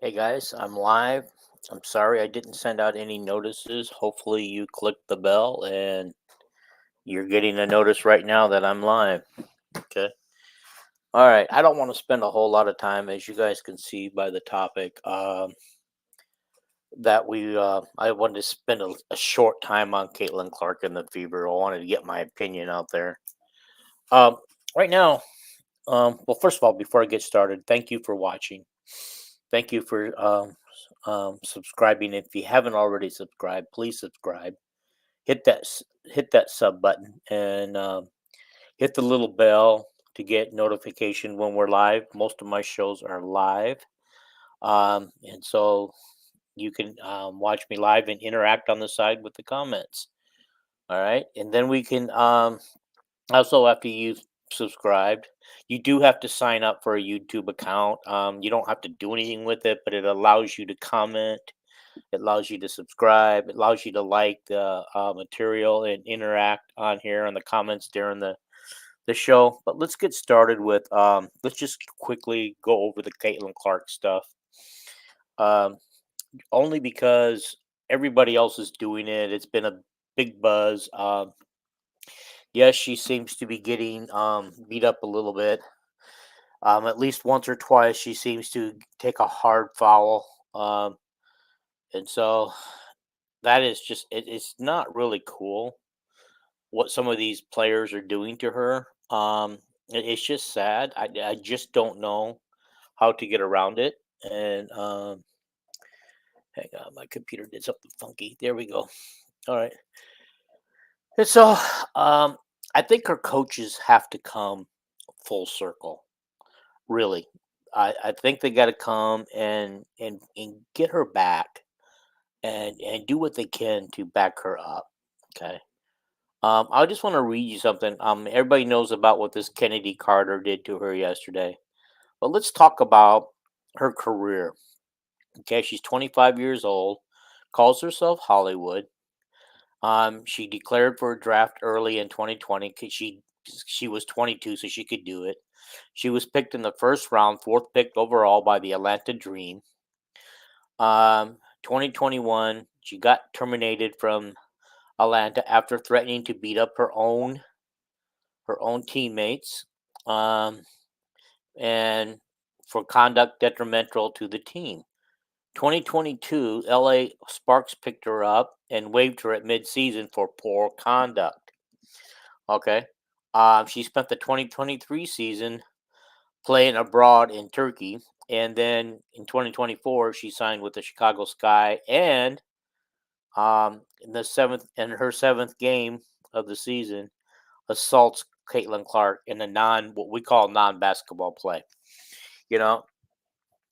Hey guys, I'm live. I'm sorry I didn't send out any notices. Hopefully, you clicked the bell and you're getting a notice right now that I'm live. Okay. All right. I don't want to spend a whole lot of time, as you guys can see by the topic. I wanted to spend a short time on Caitlin Clark and the fever. I wanted to get my opinion out there. Um, right now, well, first of all, before I get started, thank you for watching. Thank you for subscribing. If you haven't already subscribed, please subscribe. Hit that sub button and hit the little bell to get notification when we're live. Most of my shows are live, and so you can watch me live and interact on the side with the comments. All right, and then we can also, after you've subscribed, you do have to sign up for a YouTube account. You don't have to do anything with it, but it allows you to comment. It allows you to subscribe. It allows you to like the material and interact on here in the comments during the show. But let's get started with let's just quickly go over the Caitlin Clark stuff. Um, Only because everybody else is doing it. It's been a big buzz. Yes, she seems to be getting beat up a little bit. At least once or twice, she seems to take a hard foul. And so that is just it's not really cool what some of these players are doing to her. It's just sad. I just don't know how to get around it. And hang on, my computer did something funky. There we go. All right. And so um, I think her coaches have to come full circle. Really, I think they got to come and get her back and do what they can to back her up. Okay. I just want to read you something. Everybody knows about what this Kennedy Carter did to her yesterday, but let's talk about her career. Okay, she's 25 years old, calls herself Hollywood. She declared for a draft early in 2020 because she was 22, so she could do it. She was picked in the first round, fourth picked overall by the Atlanta Dream. 2021, she got terminated from Atlanta after threatening to beat up her own teammates, um, and for conduct detrimental to the team. 2022, LA Sparks picked her up and waived her at midseason for poor conduct. Okay. She spent the 2023 season playing abroad in Turkey. And then in 2024, she signed with the Chicago Sky. And in her seventh game of the season, assaults Caitlin Clark in a what we call non basketball play. You know,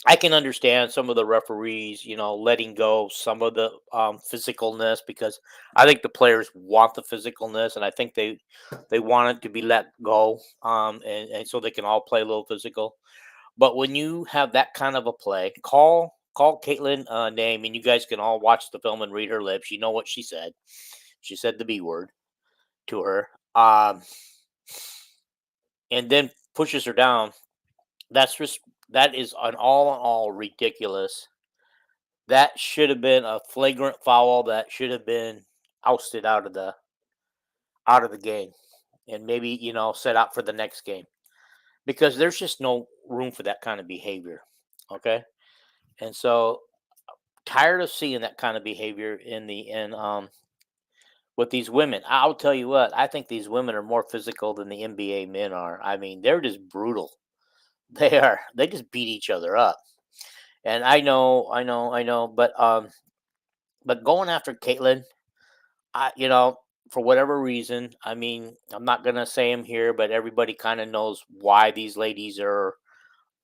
I can understand some of the referees, letting go some of the physicalness because I think the players want the physicalness, and I think they want it to be let go, and so they can all play a little physical. But when you have that kind of a play, call Caitlin name, and you guys can all watch the film and read her lips. You know what she said. She said the B word to her, and then pushes her down. That is an all in all ridiculous. That should have been a flagrant foul that should have been ousted out of the game and maybe, set out for the next game because there's just no room for that kind of behavior. Okay? And so tired of seeing that kind of behavior in with these women. I'll tell you what, I think these women are more physical than the NBA men are. I mean, they're just brutal. They are. They just beat each other up. And I know, but going after Caitlyn, for whatever reason, I mean, I'm not gonna say them here, but everybody kind of knows why these ladies are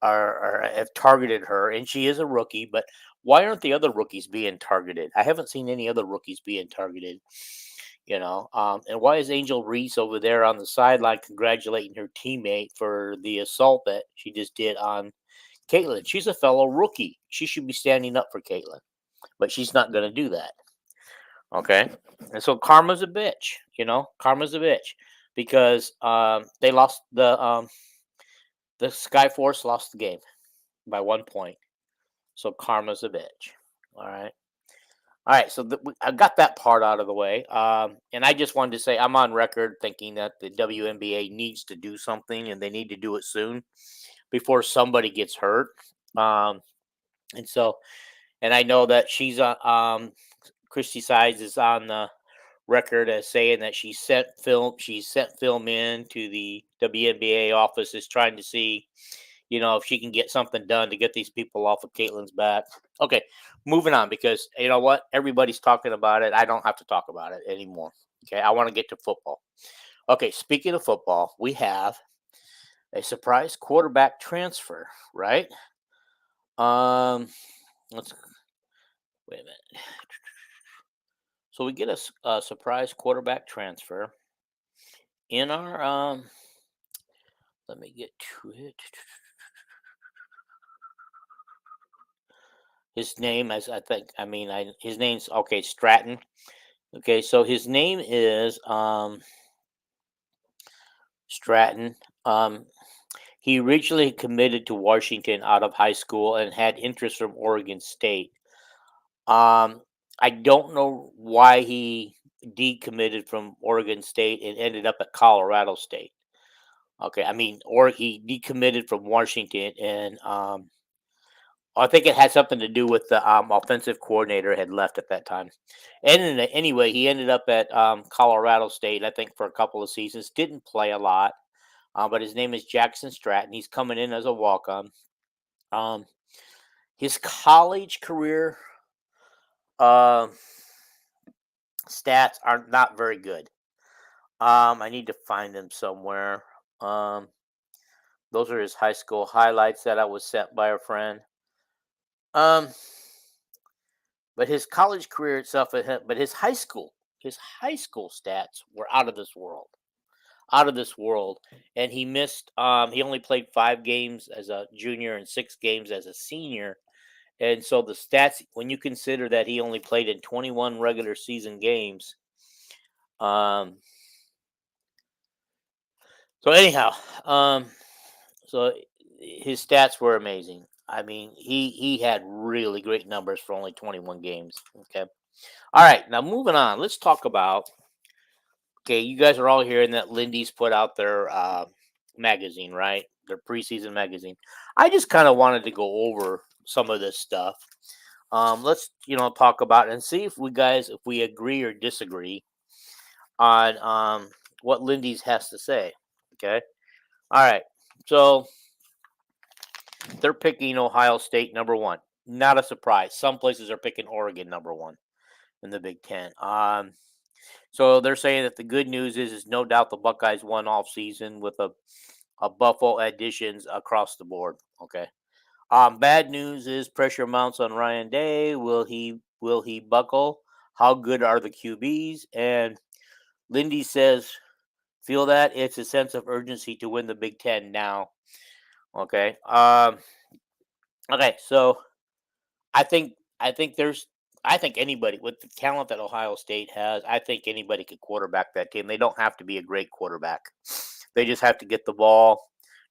have targeted her, and she is a rookie. But why aren't the other rookies being targeted? I haven't seen any other rookies being targeted. And why is Angel Reese over there on the sideline congratulating her teammate for the assault that she just did on Caitlyn? She's a fellow rookie. She should be standing up for Caitlyn, but she's not going to do that. Okay. And so karma's a bitch, karma's a bitch because they lost the Skyforce lost the game by 1 point. So karma's a bitch. All right. All right. So I got that part out of the way. And I just wanted to say I'm on record thinking that the WNBA needs to do something, and they need to do it soon before somebody gets hurt. Um, and so, and I know that Christy Sides is on the record as saying that she sent film in to the WNBA offices trying to see, if she can get something done to get these people off of Caitlin's back. Okay, moving on, because you know what? Everybody's talking about it. I don't have to talk about it anymore. Okay, I want to get to football. Okay, speaking of football, we have a surprise quarterback transfer, right? Let's wait a minute. So we get a surprise quarterback transfer in our let me get to it. His name, as I think, I mean, his name's okay, Stratton. Okay, so his name is Stratton. He originally committed to Washington out of high school and had interest from Oregon State. Um, I don't know why he decommitted from Oregon State and ended up at Colorado State. Okay, I mean, or he decommitted from Washington, and I think it had something to do with the offensive coordinator had left at that time. And anyway, he ended up at Colorado State, I think, for a couple of seasons. Didn't play a lot, but his name is Jackson Stratton. He's coming in as a walk-on. Um, his college career uh, stats are not very good. I need to find them somewhere. Um, those are his high school highlights that I was sent by a friend. Um, but his college career itself, but his high school stats were out of this world, out of this world. And he missed. He only played 5 games as a junior and 6 games as a senior. And so the stats, when you consider that he only played in 21 regular season games, um, so anyhow, um, so his stats were amazing. I mean, he had really great numbers for only 21 games. Okay. All right, now moving on. Let's talk about. Okay, you guys are all hearing that Lindy's put out their magazine, right? Their preseason magazine. I just kind of wanted to go over some of this stuff. Let's talk about it and see if we agree or disagree on what Lindy's has to say. Okay. All right. So they're picking Ohio State number one. Not a surprise. Some places are picking Oregon number one in the Big Ten. So they're saying that the good news is no doubt the Buckeyes won off season with a Buffalo additions across the board. Okay. Bad news is pressure mounts on Ryan Day. Will he buckle? How good are the QBs? And Lindy says, feel that it's a sense of urgency to win the Big Ten now. Okay. Okay. So I think I think there's I think anybody with the talent that Ohio State has, I think anybody could quarterback that team. They don't have to be a great quarterback. They just have to get the ball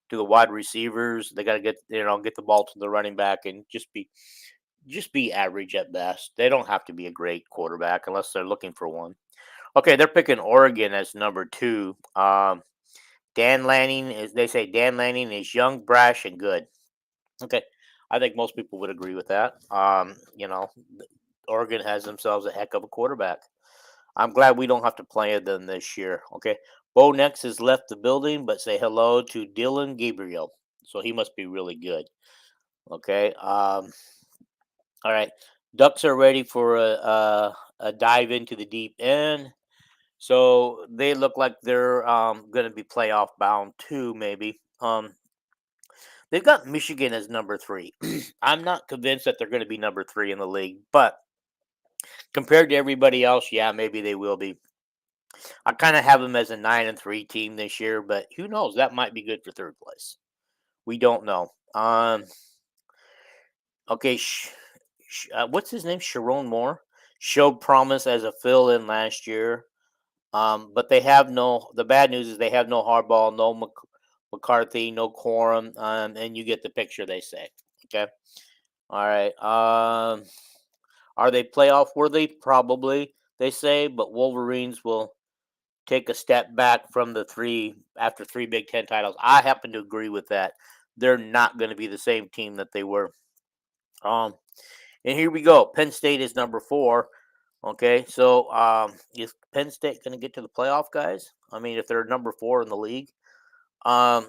to the wide receivers. They got to get the ball to the running back and just be average at best. They don't have to be a great quarterback unless they're looking for one. Okay, they're picking Oregon as number 2. Dan Lanning is they say Dan Lanning is young, brash, and good. Okay. I think most people would agree with that. Oregon has themselves a heck of a quarterback. I'm glad we don't have to play them this year. Okay. Bo Nix has left the building, but say hello to Dylan Gabriel. So he must be really good. Okay. All right. Ducks are ready for a dive into the deep end. So they look like they're going to be playoff bound too, maybe. They've got Michigan as number 3. I'm not convinced that they're going to be number 3 in the league, but compared to everybody else, yeah, maybe they will be. I kind of have them as a 9-3 team this year, but who knows? That might be good for third place. We don't know. Okay, what's his name? Sharon Moore showed promise as a fill-in last year, but they have no. The bad news is they have no Hardball, no McCarthy, no Quorum, and you get the picture. They say, okay. All right. Are they playoff worthy? Probably, they say, but Wolverines will take a step back from the three after three Big Ten titles. I happen to agree with that. They're not going to be the same team that they were. Um, and here we go. Penn State is number 4. Okay, so is Penn State going to get to the playoff, guys? I mean, if they're number 4 in the league, um,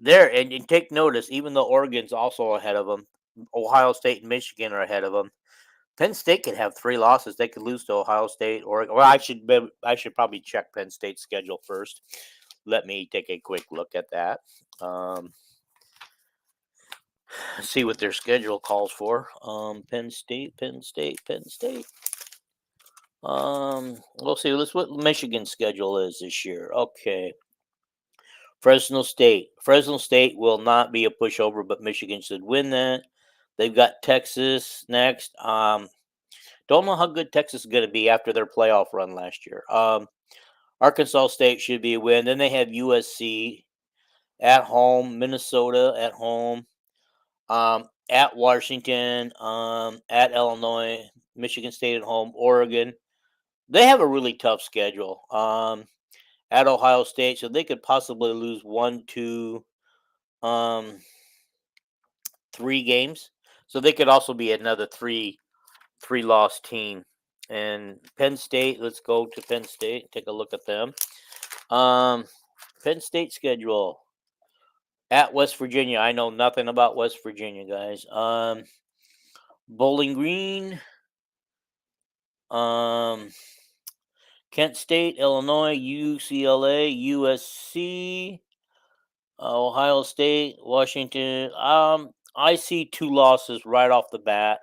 there and take notice. Even though Oregon's also ahead of them, Ohio State and Michigan are ahead of them. Penn State could have 3 losses. They could lose to Ohio State, or well, I should probably check Penn State's schedule first. Let me take a quick look at that. Um, see what their schedule calls for. Penn State, Penn State, Penn State. We'll see. Let's what Michigan's schedule is this year. Okay. Fresno State. Fresno State will not be a pushover, but Michigan should win that. They've got Texas next. Don't know how good Texas is going to be after their playoff run last year. Arkansas State should be a win. Then they have USC at home, Minnesota at home, at Washington, at Illinois, Michigan State at home, Oregon. They have a really tough schedule. At Ohio State, so they could possibly lose 1, 2, 3 games. So they could also be another three loss team. And Penn State, let's go to Penn State, take a look at them. Penn State schedule at West Virginia. I know nothing about West Virginia, guys. Bowling Green, Kent State, Illinois, UCLA, USC, Ohio State, Washington. I see 2 losses right off the bat.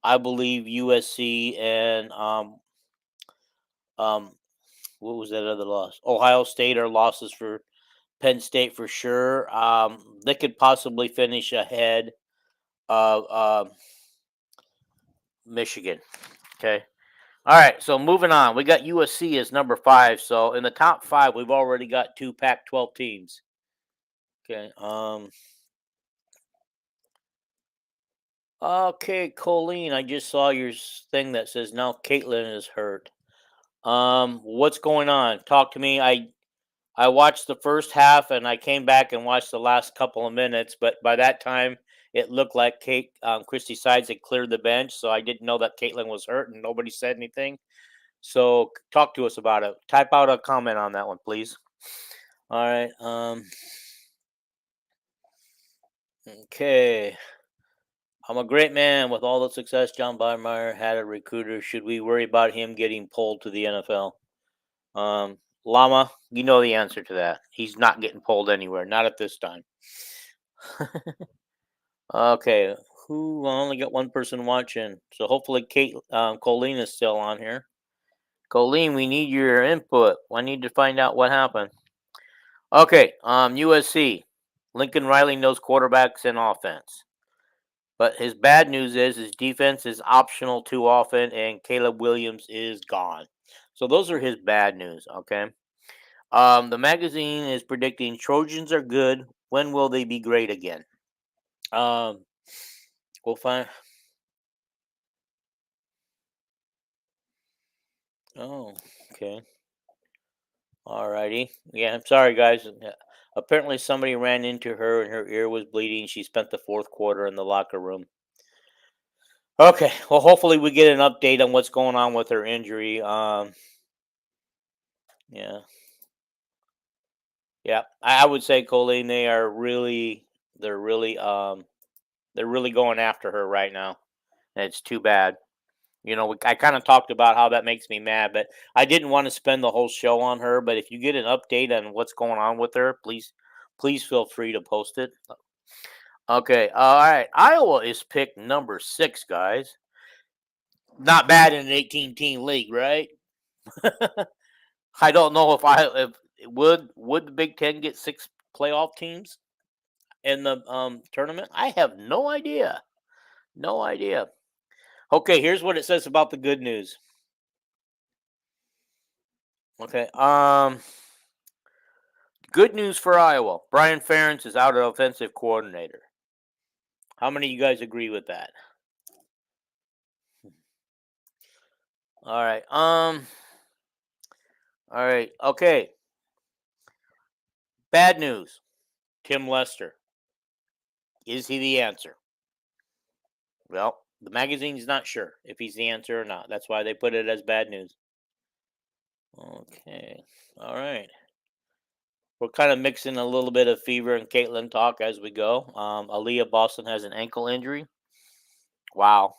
I believe USC and what was that other loss? Ohio State are losses for Penn State for sure. They could possibly finish ahead of Michigan. Okay. All right. So moving on, we got USC as number 5. So in the top 5, we've already got 2 Pac-12 teams. Okay. Okay, Colleen, I just saw your thing that says now Caitlin is hurt. What's going on? Talk to me. I watched the first half and I came back and watched the last couple of minutes, but by that time it looked like Christy Sides had cleared the bench, so I didn't know that Caitlin was hurt and nobody said anything. So talk to us about it. Type out a comment on that one, please. All right. Okay. I'm a great man with all the success John Beinmeyer had a recruiter. Should we worry about him getting pulled to the NFL? Llama, you know the answer to that. He's not getting pulled anywhere, not at this time. Okay, who I only got one person watching, so hopefully Colleen is still on here. Colleen, we need your input. I need to find out what happened. Okay, USC. Lincoln Riley knows quarterbacks and offense. But his bad news is his defense is optional too often, and Caleb Williams is gone. So those are his bad news. Okay. The magazine is predicting Trojans are good. When will they be great again? We'll find. Oh, okay. Alrighty. Yeah, I'm sorry, guys. Apparently, somebody ran into her and her ear was bleeding. She spent the 4th quarter in the locker room. Okay. Well, hopefully, we get an update on what's going on with her injury. Yeah. Yeah. I would say, Colleen, they're really, they're really going after her right now. And it's too bad. You know, I kind of talked about how that makes me mad, but I didn't want to spend the whole show on her. But if you get an update on what's going on with her, please feel free to post it. Okay, all right. Iowa is picked number 6, guys. Not bad in an 18-team league, right? I don't know if would the Big Ten get 6 playoff teams in the tournament. I have no idea. No idea. Okay, here's what it says about the good news. Okay. Good news for Iowa. Brian Ferentz is out of offensive coordinator. How many of you guys agree with that? All right. All right. Okay. Bad news. Tim Lester. Is he the answer? Well, the magazine's not sure if he's the answer or not. That's why they put it as bad news. Okay. All right. We're kind of mixing a little bit of fever and Caitlin talk as we go. Aaliyah Boston has an ankle injury. Wow.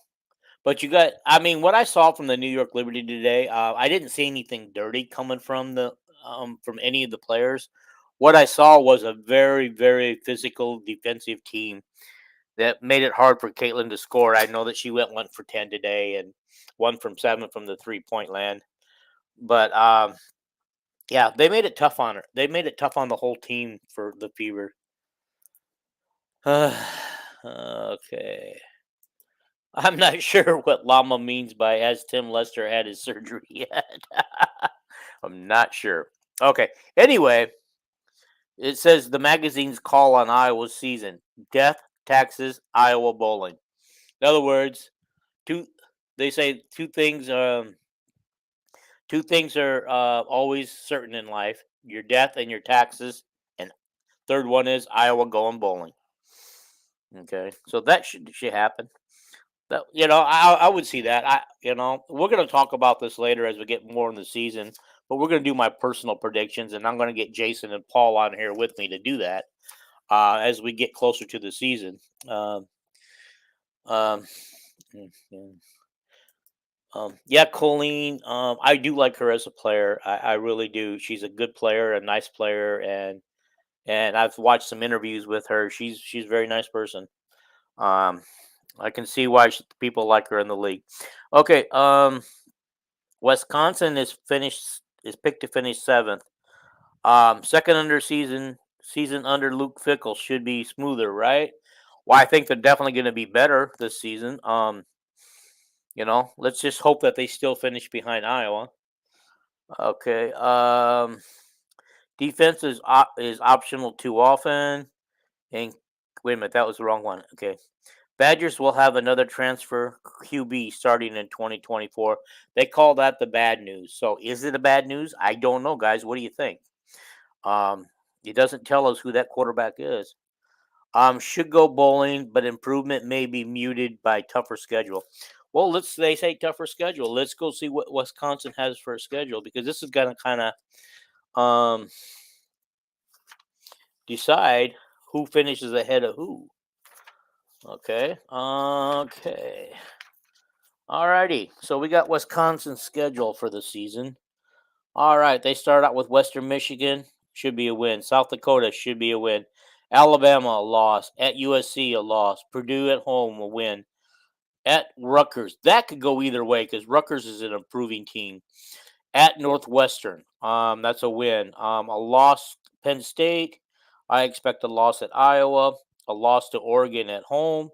But you got, I mean, what I saw from the New York Liberty today, I didn't see anything dirty coming from any of the players. What I saw was a very, very physical defensive team that made it hard for Caitlin to score. I know that she went 1 for 10 today and 1 from 7 from the 3 point land. But yeah, they made it tough on her. They made it tough on the whole team for the Fever. Okay. I'm not sure what llama means by has Tim Lester had his surgery yet. I'm not sure. Okay. Anyway, it says the magazine's call on Iowa's season: death, taxes, Iowa bowling. In other words, two. They say two things are always certain in life: your death and your taxes. And third one is Iowa going bowling. Okay, so that should happen. That I would see that. We're going to talk about this later as we get more in the season, but we're going to do my personal predictions, and I'm going to get Jason and Paul on here with me to do that as we get closer to the season. Um, um, mm, mm. Yeah, Colleen. I do like her as a player. I really do. She's a good player, a nice player, and I've watched some interviews with her. She's a very nice person. Um, I can see why people like her in the league. Okay. Wisconsin is picked to finish seventh. Second under season under Luke Fickle should be smoother, right? Well, I think they're definitely going to be better this season. Let's just hope that they still finish behind Iowa. Okay. Defense is optional too often. And wait a minute, that was the wrong one. Okay. Badgers will have another transfer QB starting in 2024. They call that the bad news. So is it a bad news? I don't know, guys. What do you think? Um, it doesn't tell us who that quarterback is. Should go bowling, but improvement may be muted by tougher schedule. Well, they say tougher schedule. Let's go see what Wisconsin has for a schedule because this is gonna kind of decide who finishes ahead of who. Okay. Okay. Alrighty. So we got Wisconsin's schedule for the season. All right. They start out with Western Michigan. Should be a win. South Dakota should be a win. Alabama a loss. At USC a loss. Purdue at home a win. At Rutgers, that could go either way because Rutgers is an improving team. At Northwestern, that's a win. A loss Penn State. I expect a loss at Iowa. A loss to Oregon at home.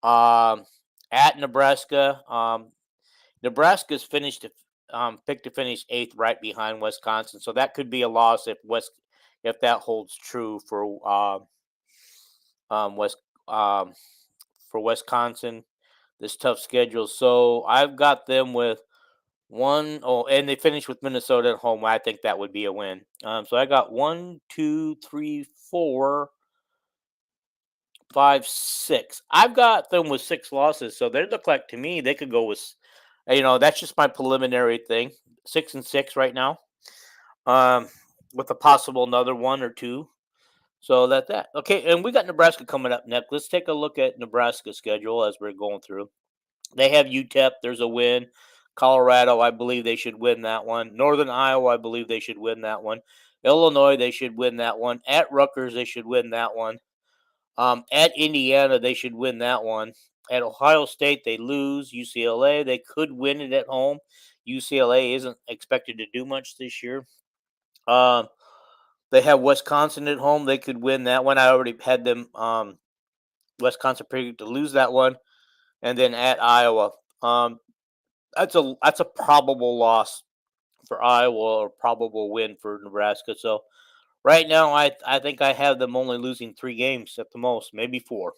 Um, at Nebraska, Nebraska's picked to finish eighth, right behind Wisconsin. So that could be a loss if that holds true West for Wisconsin. This tough schedule. So I've got them with one. Oh, and they finished with Minnesota at home. I think that would be a win. So I got 1, 2, 3, 4, 5, 6. I've got them with 6 losses. So they look like to me they could go with. That's just my preliminary thing. 6-6 right now. With a possible another 1 or 2. So that. Okay, and we got Nebraska coming up next. Let's take a look at Nebraska's schedule as we're going through. They have UTEP. There's a win. Colorado, I believe they should win that one. Northern Iowa, I believe they should win that one. Illinois, they should win that one. At Rutgers, they should win that one. At Indiana, they should win that one. At Ohio State, they lose. UCLA, they could win it at home. UCLA isn't expected to do much this year. They have Wisconsin at home. They could win that one. I already had them Wisconsin predicted to lose that one. And then at Iowa, that's a probable loss for Iowa or probable win for Nebraska. So right now, I think I have them only losing 3 games at the most, maybe 4.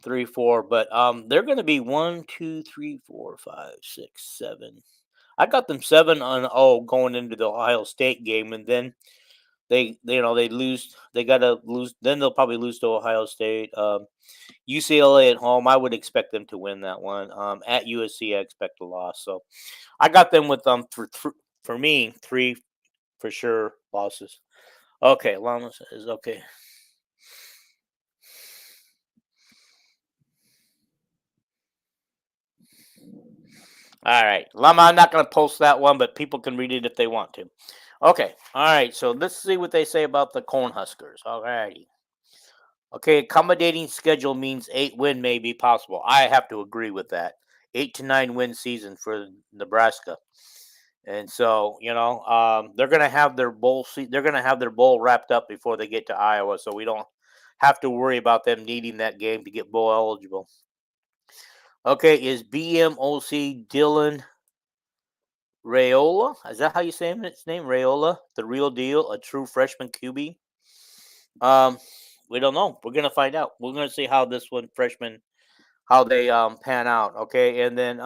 3, 4, but they're going to be 1, 2, 3, 4, 5, 6, 7. I got them 7-0 going into the Ohio State game, and then they lose. They got to lose. Then they'll probably lose to Ohio State. UCLA at home, I would expect them to win that one. At USC, I expect a loss. So I got them with for me 3 for sure losses. Okay, Llama says okay. All right, Llama. I'm not going to post that one, but people can read it if they want to. Okay, all right. So let's see what they say about the Cornhuskers. All righty. Okay, accommodating schedule means 8 win may be possible. I have to agree with that. 8 to 9 win season for Nebraska. And so, they're going to have their they're going to have their bowl wrapped up before they get to Iowa, so we don't have to worry about them needing that game to get bowl eligible. Okay, is BMOC Dylan Rayola? Is that how you say his name? Rayola, the real deal, a true freshman QB? Um, we don't know. We're gonna find out. We're gonna see how this one freshman how they pan out. Okay, and then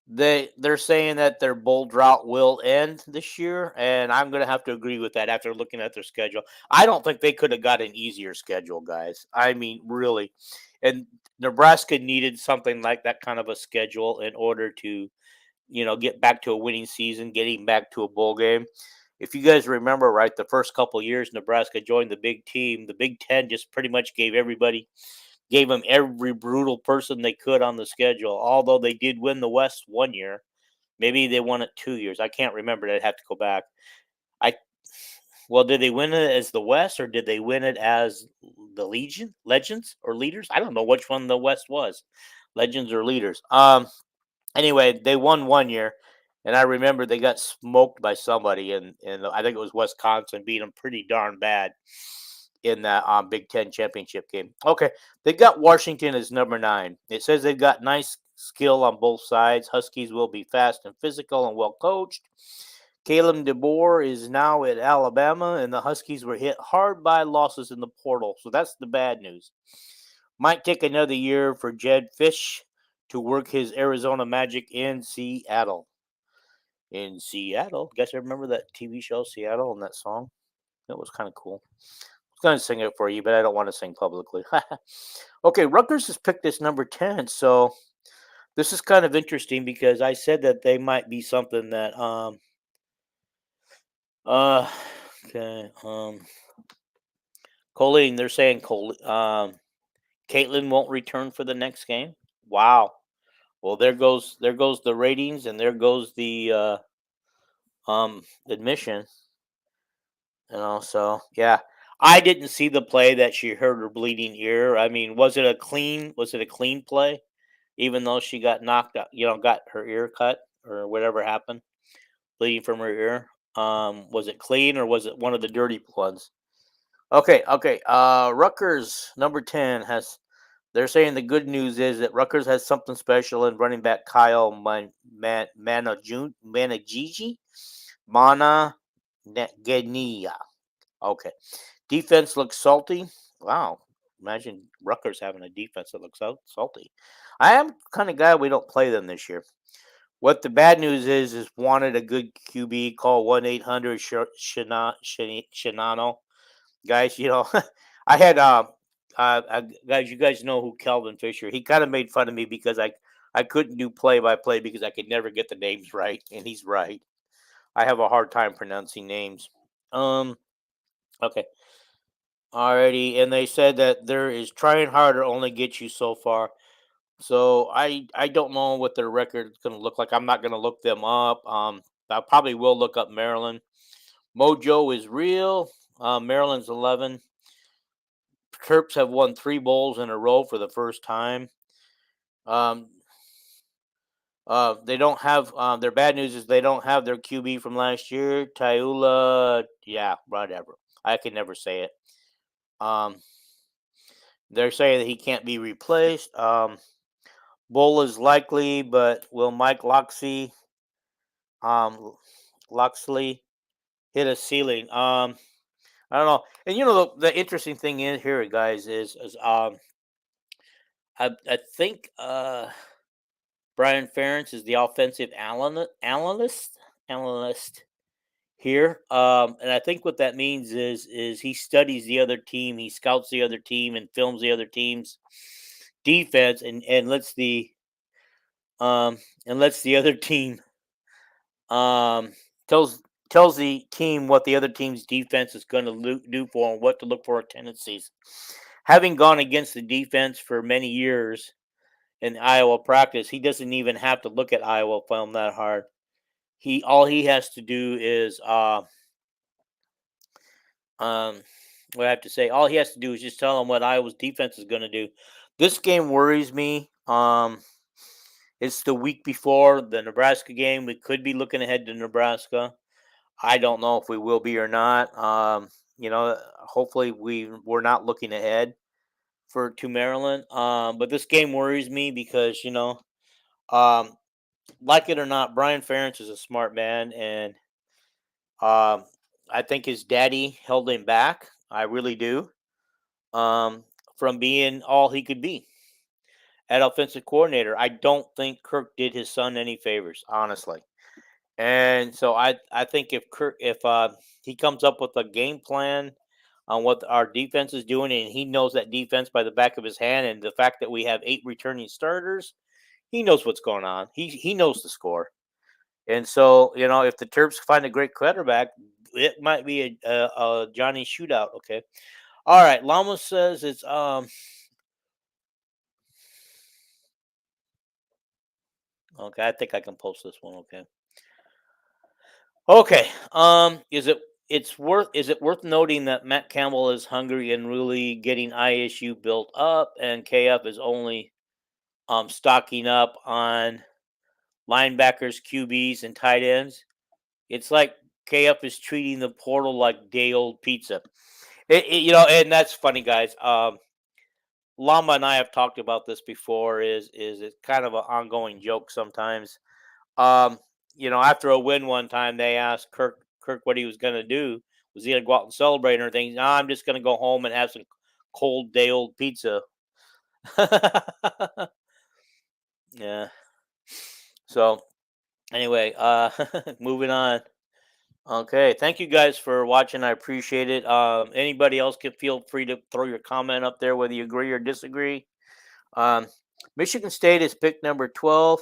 they're saying that their bowl drought will end this year, and I'm gonna have to agree with that after looking at their schedule. I don't think they could have got an easier schedule, guys. I mean, really, and Nebraska needed something like that kind of a schedule in order to get back to a winning season, getting back to a bowl game. If you guys remember, right, the first couple years Nebraska joined the big team, the Big Ten just pretty much gave them every brutal person they could on the schedule. Although they did win the West one year, maybe they won it 2 years. I can't remember. I'd have to go back. I well, did they win it as the West or did they win it as the Legends or Leaders? I don't know which one the West was, Legends or Leaders. Anyway, they won one year, and I remember they got smoked by somebody, and I think it was Wisconsin beat them pretty darn bad in that Big Ten championship game. Okay, they got Washington as number 9. It says they've got nice skill on both sides. Huskies will be fast and physical and well coached. Caleb DeBoer is now at Alabama, and the Huskies were hit hard by losses in the portal. So that's the bad news. Might take another year for Jed Fish to work his Arizona magic in Seattle. In Seattle. You guys remember that TV show, Seattle, and that song? That was kind of cool. I was going to sing it for you, but I don't want to sing publicly. Okay, Rutgers has picked this number 10. So this is kind of interesting because I said that they might be something that, uh, okay, Colleen, they're saying Caitlin won't return for the next game. Wow. Well, there goes the ratings, and there goes the admission. So yeah, I didn't see the play that she hurt her bleeding ear. I mean, was it a clean play? Even though she got knocked out, got her ear cut or whatever happened, bleeding from her ear. Was it clean or was it one of the dirty ones? Okay, okay. Rutgers number 10 has. They're saying the good news is that Rutgers has something special in running back Kyle Managigi, Mana Genia. Okay. Defense looks salty. Wow. Imagine Rutgers having a defense that looks salty. I am kind of glad we don't play them this year. What the bad news is wanted a good QB. Call 1-800 Shinano. Guys, I had guys, you guys know who Kelvin Fisher. He kind of made fun of me because I couldn't do play by play because I could never get the names right, and he's right. I have a hard time pronouncing names. Okay. Alrighty, and they said that there is trying harder only gets you so far. So I don't know what their record is going to look like. I'm not going to look them up. I probably will look up Maryland. Mojo is real. Maryland's 11. Terps have won 3 bowls in a row for the first time. Um, they don't have their bad news is they don't have their QB from last year. Tayula, yeah, whatever. I can never say it. Um, they're saying that he can't be replaced. Bull is likely, but will Mike um, Loxley hit a ceiling? I don't know. And the interesting thing in here, guys, is I think Brian Ferentz is the offensive analyst here. And I think what that means is he studies the other team, he scouts the other team, and films the other team's defense, and lets the other team um tells tells the team what the other team's defense is going to do for them, what to look for tendencies. Having gone against the defense for many years in Iowa practice, he doesn't even have to look at Iowa film that hard. He has to do is um what I have to say. All he has to do is just tell them what Iowa's defense is going to do. This game worries me. It's the week before the Nebraska game. We could be looking ahead to Nebraska. I don't know if we will be or not. Hopefully we're not looking ahead to Maryland. But this game worries me because um, like it or not, Brian Ferentz is a smart man, and um, I think his daddy held him back. I really do. From being all he could be at offensive coordinator. I don't think Kirk did his son any favors, honestly. And so I think if he comes up with a game plan on what our defense is doing, and he knows that defense by the back of his hand, and the fact that we have 8 returning starters, he knows what's going on. He knows the score. And so, if the Terps find a great quarterback, it might be a Johnny shootout. Okay. All right. Llama says it's okay. I think I can post this one. Okay. Okay. Is it worth noting that Matt Campbell is hungry and really getting ISU built up, and KF is only stocking up on linebackers, QBs, and tight ends? It's like KF is treating the portal like day old pizza. And that's funny, guys. Llama and I have talked about this before. Is it kind of an ongoing joke sometimes? Um, after a win one time, they asked Kirk what he was going to do. Was he going to go out and celebrate or anything? No, I'm just going to go home and have some cold day old pizza. Yeah. So anyway, moving on. Okay, thank you guys for watching. I appreciate it. Anybody else can feel free to throw your comment up there, whether you agree or disagree. Um, Michigan State is pick number 12.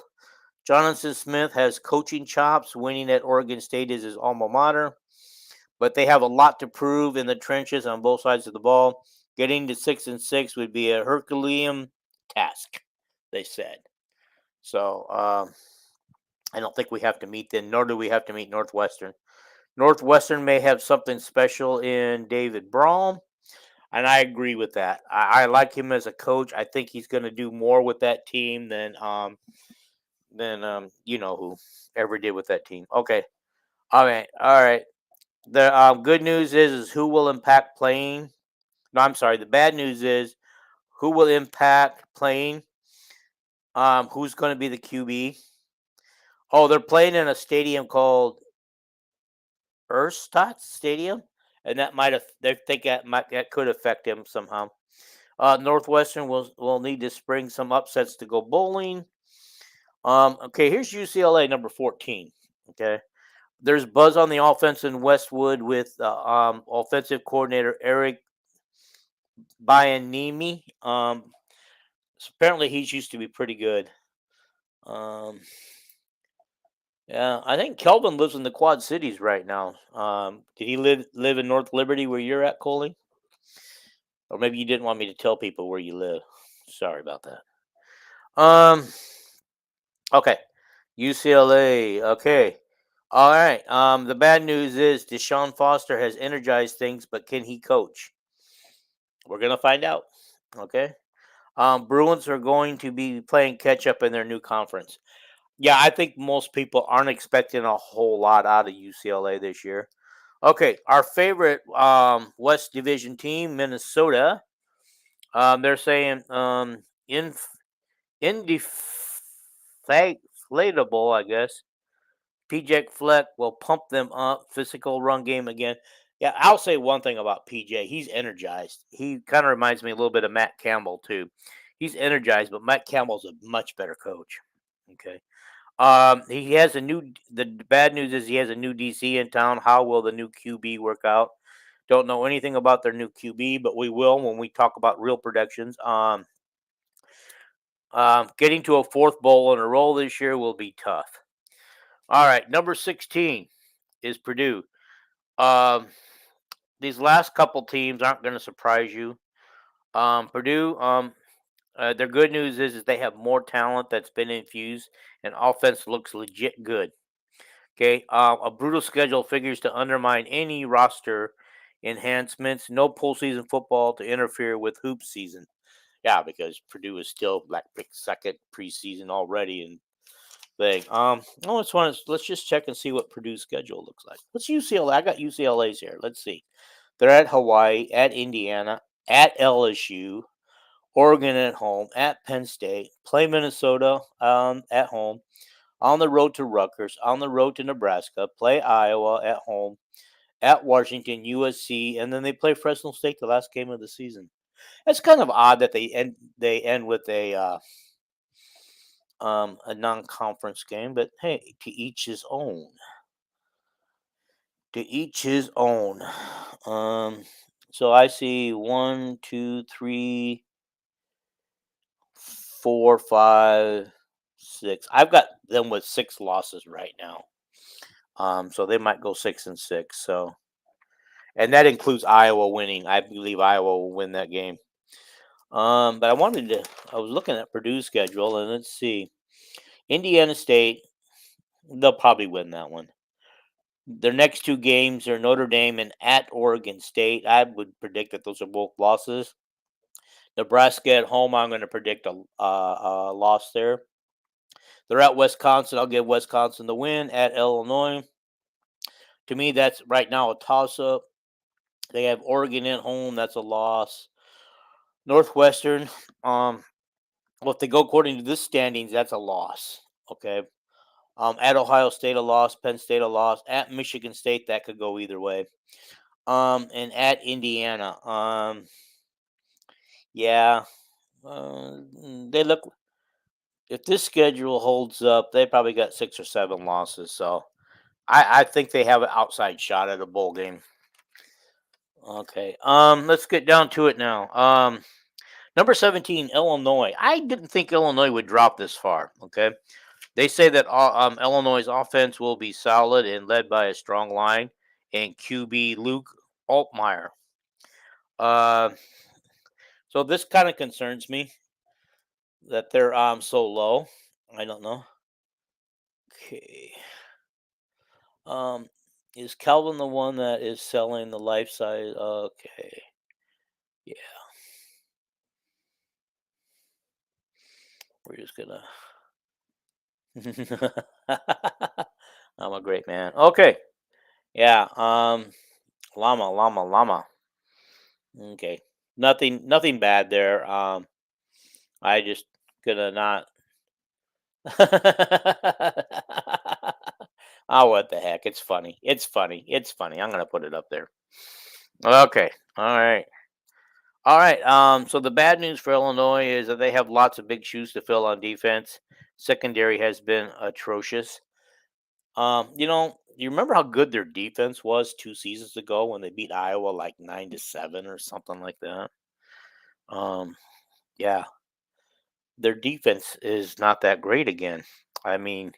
Jonathan Smith has coaching chops. Winning at Oregon State is his alma mater, but they have a lot to prove in the trenches on both sides of the ball. Getting to 6-6 would be a Herculean task, they said. So I don't think we have to meet them, nor do we have to meet Northwestern. Northwestern may have something special in David Braum, and I agree with that. I like him as a coach. I think he's going to do more with that team than who ever did with that team. Okay, all right. The good news is who will impact playing. No, I'm sorry. The bad news is who will impact playing. Who's going to be the QB? Oh, they're playing in a stadium called Erstadt Stadium, and that might have. They think that could affect him somehow. Northwestern will need to spring some upsets to go bowling. Okay, here's UCLA number 14. Okay, there's buzz on the offense in Westwood with offensive coordinator Eric Bianemi. Apparently he's used to be pretty good. Yeah, I think Kelvin lives in the Quad Cities right now. Did he live in North Liberty where you're at, Coley? Or maybe you didn't want me to tell people where you live. Sorry about that. Okay. UCLA. Okay. All right. The bad news is Deshaun Foster has energized things, but can he coach? We're gonna find out. Okay. Bruins are going to be playing catch up in their new conference. Yeah, I think most people aren't expecting a whole lot out of UCLA this year. Okay, our favorite West Division team, Minnesota. They're saying indeflatable, I guess. PJ Fleck will pump them up. Physical run game again. Yeah, I'll say one thing about PJ. He's energized. He kind of reminds me a little bit of Matt Campbell too. He's energized, but Mike Campbell's a much better coach. Okay. He has a new. The bad news is he has a new DC in town. How will the new QB work out? Don't know anything about their new QB, but we will when we talk about real predictions. Getting to a fourth bowl in a row this year will be tough. All right, number 16 is Purdue. Um, these last couple teams aren't going to surprise you. Purdue, their good news is they have more talent that's been infused, and offense looks legit good. Okay, a brutal schedule figures to undermine any roster enhancements. No postseason football to interfere with hoop season. Yeah, because Purdue is still like second preseason already and thing. Let's just check and see what Purdue's schedule looks like. Let's UCLA. I got UCLA's here. Let's see. They're at Hawaii, at Indiana, at LSU, Oregon at home, at Penn State, play Minnesota at home, on the road to Rutgers, on the road to Nebraska, play Iowa at home, at Washington, USC, and then they play Fresno State the last game of the season. It's kind of odd that they end with a non-conference game, but hey, to each his own. To each his own. Um, so I see 1, 2, 3, 4, 5, 6. I've got them with 6 losses right now. So they might go 6-6. So, and that includes Iowa winning. I believe Iowa will win that game. But I was looking at Purdue's schedule, and let's see. Indiana State, they'll probably win that one. Their next 2 games are Notre Dame and at Oregon State. I would predict that those are both losses. Nebraska at home, I'm going to predict a loss there. They're at Wisconsin. I'll give Wisconsin the win. At Illinois, to me, that's right now a toss-up. They have Oregon at home. That's a loss. Northwestern, well, if they go according to this standings, that's a loss. Okay. At Ohio State, a loss. Penn State, a loss. At Michigan State, that could go either way. And at Indiana, yeah, they look. If this schedule holds up, they probably got 6 or 7 losses. So I think they have an outside shot at a bowl game. Okay. Let's get down to it now. Number 17, Illinois. I didn't think Illinois would drop this far. Okay. They say that Illinois' offense will be solid and led by a strong line and QB Luke Altmaier. So this kind of concerns me that they're so low. I don't know. Okay. Is Calvin the one that is selling the life size? Okay. Yeah. We're just gonna. I'm a great man. Okay. Yeah. Llama. Okay. Nothing bad there. I just gonna not. Oh, what the heck? It's funny. It's funny. It's funny. I'm gonna put it up there. Okay. All right. All right. So the bad news for Illinois is that they have lots of big shoes to fill on defense. Secondary has been atrocious. You remember how good their defense was 2 seasons ago when they beat Iowa like 9-7 or something like that. Yeah, their defense is not that great again. I mean,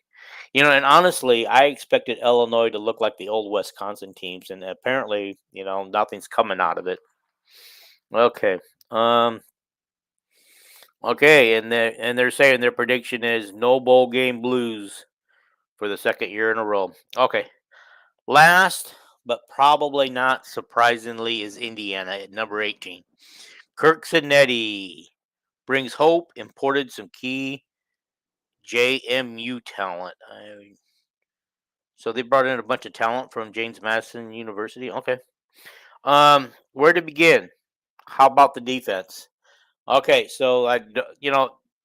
and honestly, I expected Illinois to look like the old Wisconsin teams, and apparently, nothing's coming out of it. Okay. Okay, and they're saying their prediction is no bowl game blues for the second year in a row. Okay. Last, but probably not surprisingly, is Indiana at number 18. Kirk Cinetti brings hope, imported some key JMU talent. So they brought in a bunch of talent from James Madison University. Okay. Where to begin? How about the defense? Okay, so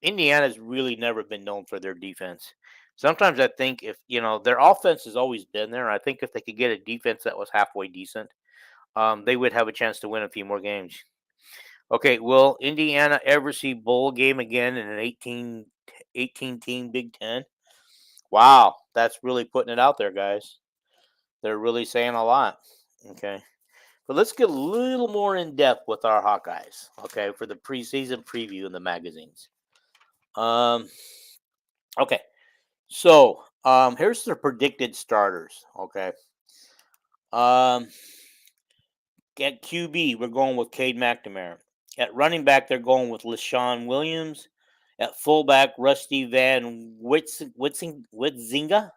Indiana's really never been known for their defense. Sometimes I think if their offense has always been there. I think if they could get a defense that was halfway decent, they would have a chance to win a few more games. Okay, will Indiana ever see bowl game again in an 18 team Big Ten? Wow, that's really putting it out there, guys. They're really saying a lot. Okay. But let's get a little more in depth with our Hawkeyes, okay, for the preseason preview in the magazines. Um, okay, so here's the predicted starters. Okay, um, at QB we're going with Cade McNamara. At running back they're going with LaShawn Williams. At fullback Rusty Van Witzinga.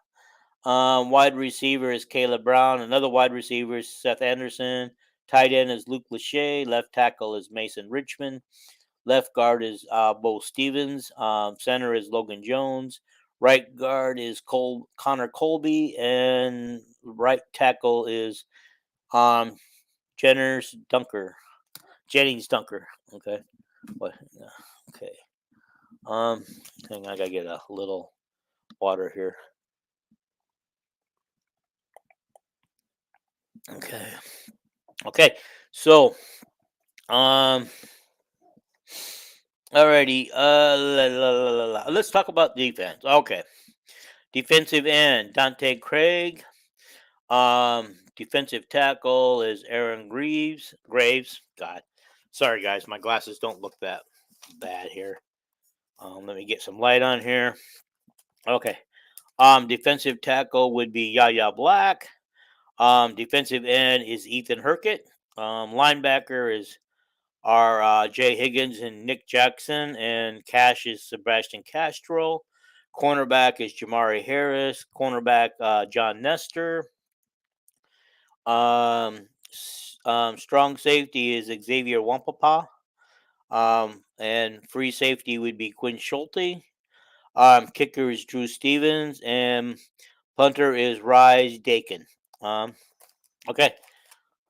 Wide receiver is Caleb Brown. Another wide receiver is Seth Anderson. Tight end is Luke Lachey. Left tackle is Mason Richmond. Left guard is Bo Stevens. Center is Logan Jones. Right guard is Connor Colby. And right tackle is um, Jennings Dunker. Jennings Dunker. Okay. What? Okay. Hang on, I gotta get a little water here. Okay. Okay. So, alrighty. Let's talk about defense. Okay. Defensive end Dante Craig. Defensive tackle is Aaron Graves. God, sorry guys, my glasses don't look that bad here. Let me get some light on here. Okay. Defensive tackle would be Yaya Black. Defensive end is Ethan Herkett. Linebacker is Jay Higgins and Nick Jackson, and Cash is Sebastian Castro. Cornerback is Jamari Harris. Cornerback John Nestor. Strong safety is Xavier Wampapa. And free safety would be Quinn Schulte. Kicker is Drew Stevens, and punter is Rise Dakin. Okay,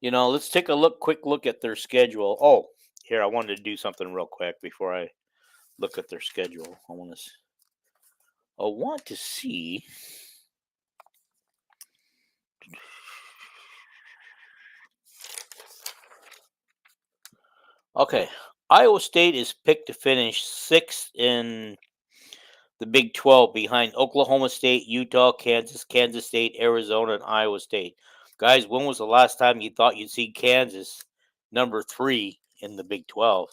let's take a quick look at their schedule. Oh, here I wanted to do something real quick before I look at their schedule. I want to see. Okay, Iowa State is picked to finish sixth in the Big 12 behind Oklahoma State, Utah, Kansas State, Arizona, and Iowa State. Guys, when was the last time you thought you'd see Kansas number 3 in the Big 12?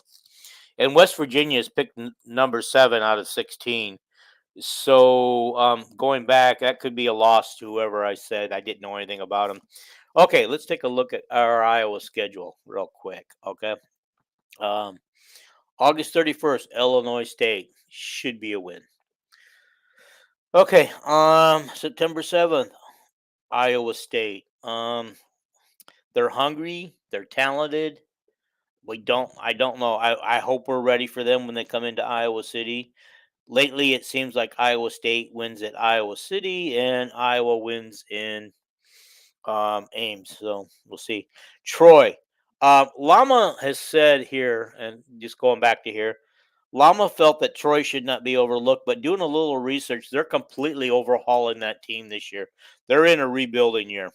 And West Virginia is picked number 7 out of 16. So going back, that could be a loss to whoever I said I didn't know anything about them. Okay, let's take a look at our Iowa schedule real quick. Okay. Um, August 31st, Illinois State should be a win. Okay, September 7th, Iowa State. They're hungry, they're talented. I don't know. I hope we're ready for them when they come into Iowa City. Lately it seems like Iowa State wins at Iowa City and Iowa wins in Ames. So we'll see. Troy. Lama has said here, and just going back to here, Lama felt that Troy should not be overlooked, but doing a little research, they're completely overhauling that team this year. They're in a rebuilding year.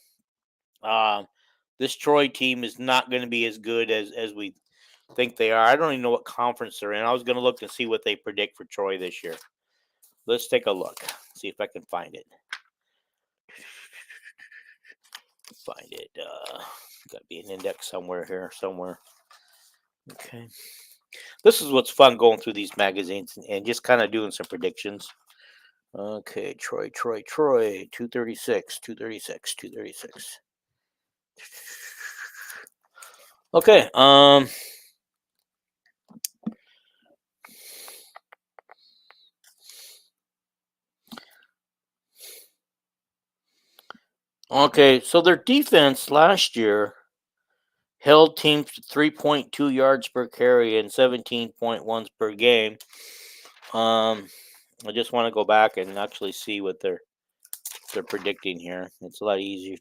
Um, this Troy team is not going to be as good as we think they are. I don't even know what conference they're in. I was going to look and see what they predict for Troy this year. Let's take a look. See if I can find it. Got to be an index somewhere here, somewhere. Okay. This is what's fun going through these magazines and just kind of doing some predictions. Okay, Troy, 236, 236, 236. Okay, okay, so their defense last year held teams to 3.2 yards per carry and 17.1 per game. I just want to go back and actually see what they're predicting here. It's a lot easier.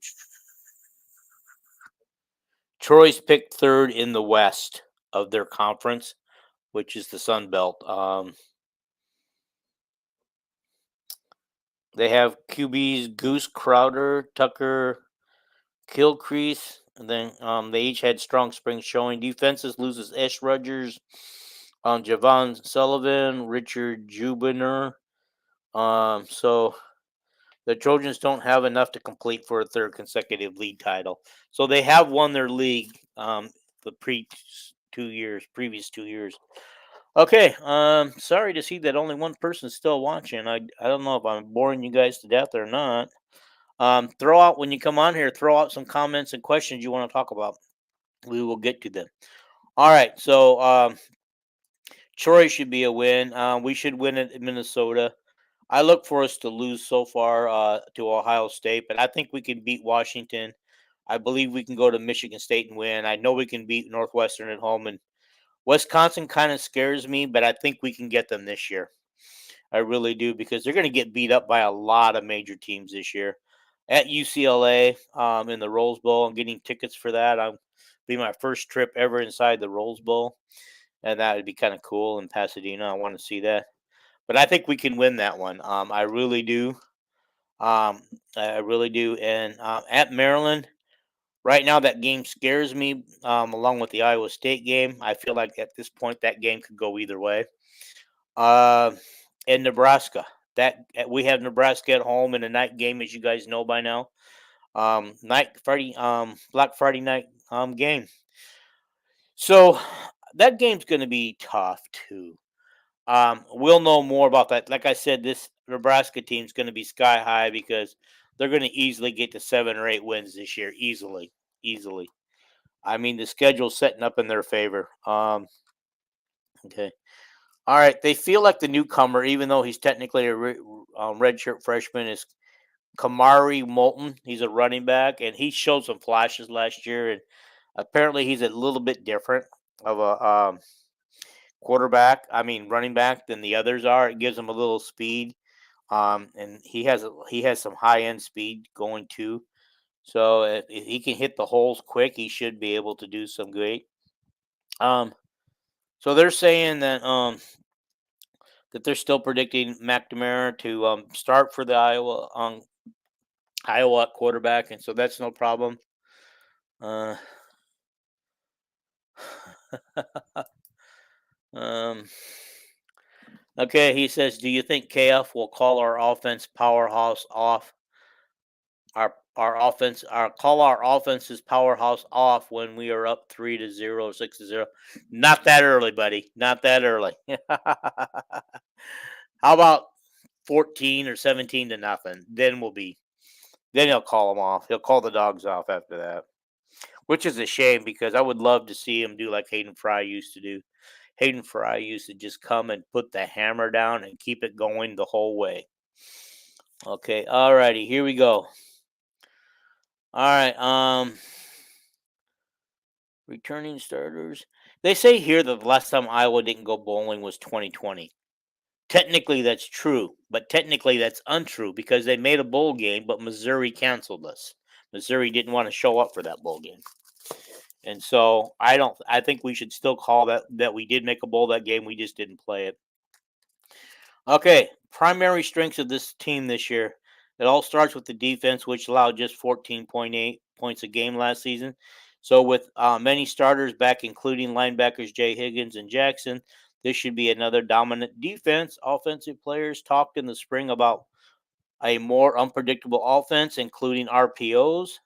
Troy's picked third in the West of their conference, which is the Sun Belt. They have QBs Goose Crowder, Tucker Kilcrease, And then they each had strong spring showing. Defenses loses Ash Rogers, Javon Sullivan, Richard Jubiner. So the Trojans don't have enough to complete for a third consecutive league title. So they have won their league the previous 2 years. Okay, sorry to see that only one person's still watching. I don't know if I'm boring you guys to death or not. Throw out when you come on here. Throw out some comments and questions you want to talk about. We will get to them. All right, so Troy should be a win. We should win at Minnesota. I look for us to lose so far to Ohio State, but I think we can beat Washington. I believe we can go to Michigan State and win. I know we can beat Northwestern at home, and Wisconsin kind of scares me, but I think we can get them this year. I really do because they're going to get beat up by a lot of major teams this year. At UCLA in the Rose Bowl, I'm getting tickets for that. I'll be my first trip ever inside the Rose Bowl, and that would be kind of cool in Pasadena. I want to see that, but I think we can win that one. I really do. I really do. And at Maryland, right now, that game scares me along with the Iowa State game. I feel like at this point, that game could go either way. Uh, and Nebraska, that we have Nebraska at home in a night game, as you guys know by now. Black Friday night game. So that game's going to be tough too. We'll know more about that. Like I said, this Nebraska team's going to be sky high because they're going to easily get to 7 or 8 wins this year. Easily. I mean, the schedule's setting up in their favor. Okay. All right. They feel like the newcomer, even though he's technically a redshirt freshman, is Kamari Moulton. He's a running back, and he showed some flashes last year. And apparently, he's a little bit different of a running back than the others are. It gives him a little speed, and he has some high end speed going too. So if he can hit the holes quick, he should be able to do some great. So they're saying that they're still predicting McNamara to start for the Iowa quarterback, and so that's no problem. Uh, okay, he says, "Do you think KF will call our offense powerhouse off? Our offense, our offense's powerhouse off when we are up 3-0, 6-0? Not that early, buddy. Not that early. How about 14 or 17-0? Then he'll call them off. He'll call the dogs off after that, which is a shame because I would love to see him do like Hayden Fry used to do. Hayden Fry used to just come and put the hammer down and keep it going the whole way. Okay, all righty, here we go. All right, returning starters. They say here that the last time Iowa didn't go bowling was 2020. Technically, that's true, but technically that's untrue because they made a bowl game, but Missouri canceled us. Missouri didn't want to show up for that bowl game. And so I think we should still call that we did make a bowl that game. We just didn't play it. Okay, primary strengths of this team this year. It all starts with the defense, which allowed just 14.8 points a game last season. So with many starters back, including linebackers Jay Higgins and Jackson, this should be another dominant defense. Offensive players talked in the spring about a more unpredictable offense, including RPOs.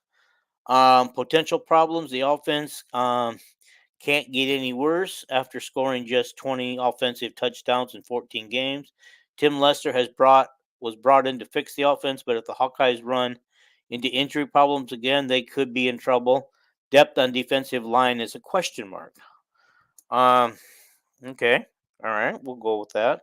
Potential problems: the offense can't get any worse after scoring just 20 offensive touchdowns in 14 games. Tim Lester was brought in to fix the offense, but if the Hawkeyes run into injury problems again, they could be in trouble. Depth on defensive line is a question mark. Okay, all right, we'll go with that.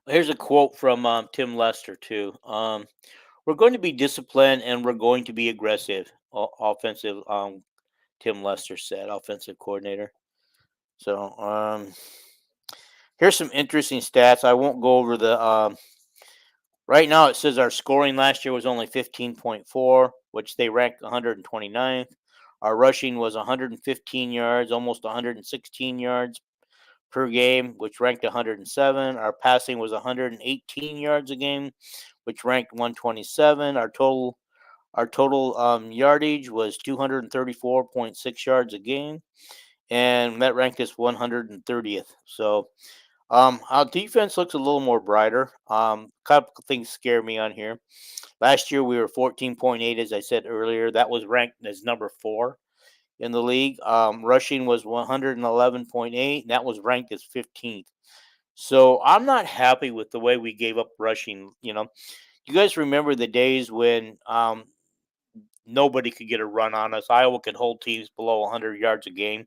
Here's a quote from Tim Lester too. We're going to be disciplined and we're going to be aggressive. Offensive, Tim Lester said, offensive coordinator. So here's some interesting stats. I won't go over the. Right now, it says our scoring last year was only 15.4, which they ranked 129th. Our rushing was 115 yards, almost 116 yards per game, which ranked 107. Our passing was 118 yards a game, which ranked 127. Our total Our total yardage was 234.6 yards a game, and that ranked us 130th. So our defense looks a little more brighter. Couple things scare me on here. Last year we were 14.8, as I said earlier. That was ranked as number 4 in the league. Rushing was 111.8, and that was ranked as 15th. So I'm not happy with the way we gave up rushing. You guys remember the days when nobody could get a run on us. Iowa could hold teams below 100 yards a game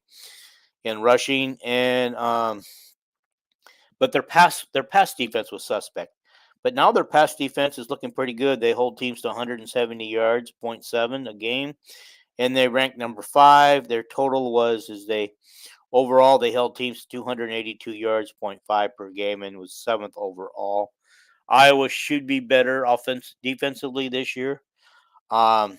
in rushing, and but their pass defense was suspect. But now their pass defense is looking pretty good. They hold teams to 170 yards, point 0.7 a game, and they ranked number 5. Their total was is they overall they held teams to 282 yards, point 0.5 per game, and was 7th overall. Iowa should be better defensively this year. I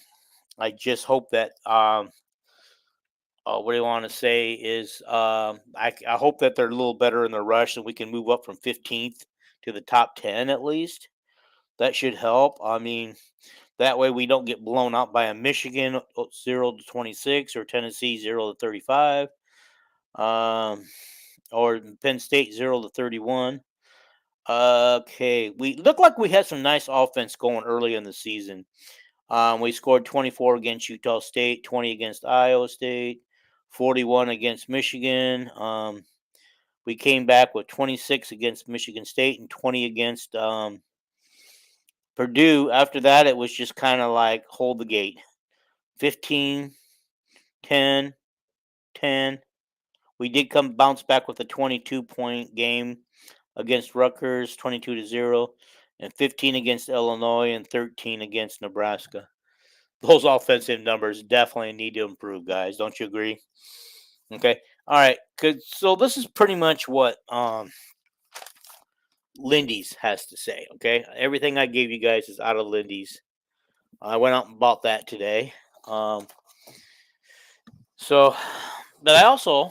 just hope that what I want to say is I hope that they're a little better in the rush and we can move up from 15th to the top 10 at least. That should help. I mean, that way we don't get blown out by a Michigan 0-26 or Tennessee 0-35, or Penn State 0-31. Okay, we look like we had some nice offense going early in the season. We scored 24 against Utah State, 20 against Iowa State, 41 against Michigan. We came back with 26 against Michigan State and 20 against Purdue. After that, it was just kind of like hold the gate. 15, 10, 10. We did bounce back with a 22-point game against Rutgers, 22-0, and 15 against Illinois and 13 against Nebraska. Those offensive numbers definitely need to improve, guys. Don't you agree? Okay. All right. Good. So this is pretty much what Lindy's has to say. Okay. Everything I gave you guys is out of Lindy's. I went out and bought that today. So, but I also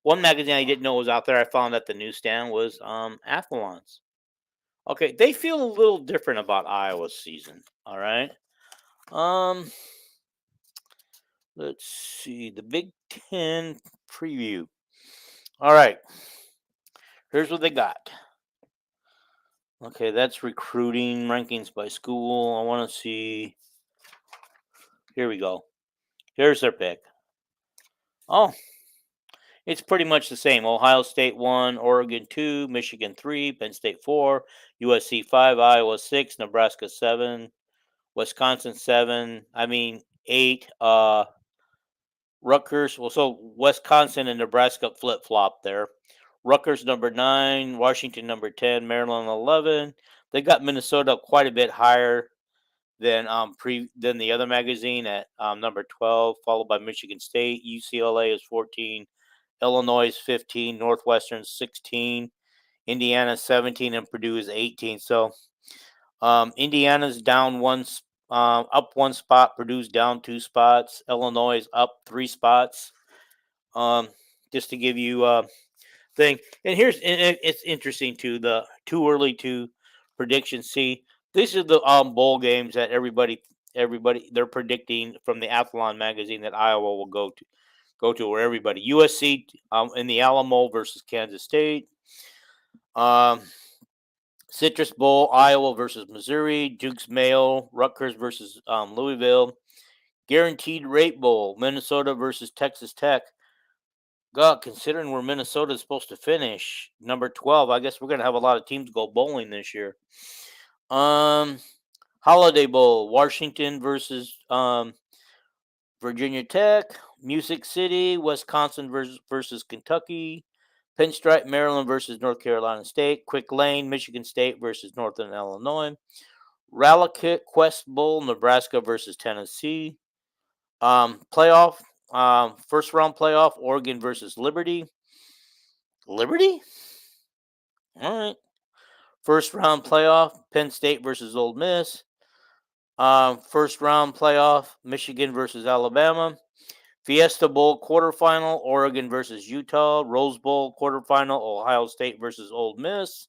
one magazine I didn't know was out there. I found at the newsstand was Athlon's. Okay, they feel a little different about Iowa's season. All right. Let's see the Big Ten preview. All right. Here's what they got. Okay, that's recruiting rankings by school. I want to see. Here we go. Here's their pick. Oh, it's pretty much the same. Ohio State 1, Oregon 2, Michigan 3, Penn State 4, USC 5, Iowa 6, Nebraska 7, Wisconsin 7. 8. Rutgers. Well, so Wisconsin and Nebraska flip flop there. Rutgers number 9, Washington number 10, Maryland 11. They got Minnesota quite a bit higher than than the other magazine at number 12, followed by Michigan State. UCLA is 14, Illinois is 15, Northwestern 16, Indiana 17, and Purdue is 18. So Indiana's down up 1 spot. Purdue's down 2 spots. Illinois is up 3 spots. Just to give you thing. And it's interesting too. The too early to prediction. See, these are the bowl games that everybody they're predicting from the Athlon magazine that Iowa will go to, or everybody. USC in the Alamo versus Kansas State. Citrus Bowl, Iowa versus Missouri. Duke's Mayo, Rutgers versus Louisville. Guaranteed Rate Bowl, Minnesota versus Texas Tech. God, considering where Minnesota is supposed to finish, number 12, I guess we're going to have a lot of teams go bowling this year. Holiday Bowl, Washington versus Virginia Tech. Music City, Wisconsin versus Kentucky. Pinstripe, Maryland versus North Carolina State. Quick Lane, Michigan State versus Northern Illinois. Rallykit Quest Bowl, Nebraska versus Tennessee. Playoff. First round playoff, Oregon versus Liberty. Liberty? All right. First round playoff, Penn State versus Ole Miss. First round playoff, Michigan versus Alabama. Fiesta Bowl quarterfinal, Oregon versus Utah. Rose Bowl quarterfinal, Ohio State versus Ole Miss.